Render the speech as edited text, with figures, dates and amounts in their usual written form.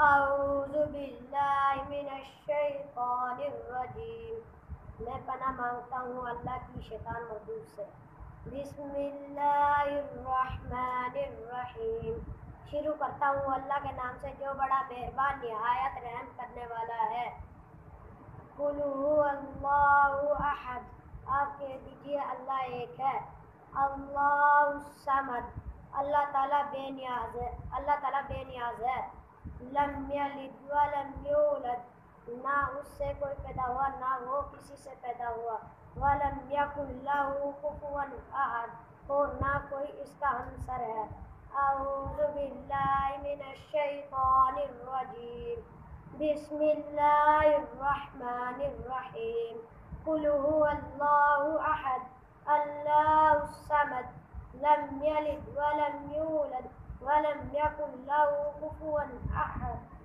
اعوذ باللہ من الشیطان الرجیم، میں پناہ مانگتا ہوں اللہ کی شیطان مردود سے۔ بسم اللہ الرحمن الرحیم، شروع کرتا ہوں اللہ کے نام سے جو بڑا مہربان نہایت رحم کرنے والا ہے۔ قل هو اللہ احد، آپ کہہ دیجئے اللہ ایک ہے۔ اللہ الصمد، اللہ تعالیٰ بے نیاز ہے، اللہ تعالیٰ بے نیاز ہے۔ لم یلد ولم یولد، نہ اس سے کوئی پیدا ہوا نہ وہ کسی سے پیدا ہوا۔ ولم یکن لہ کفوا احد، اور نہ کوئی اس کا ہمسر ہے۔ اعوذ باللہ من الشیطان الرجیم، بسم اللہ الرحمن الرحیم۔ قل هو اللہ احد اللہ الصمد لم یلد ولم یولد ولم یکن لہ کفوا احد۔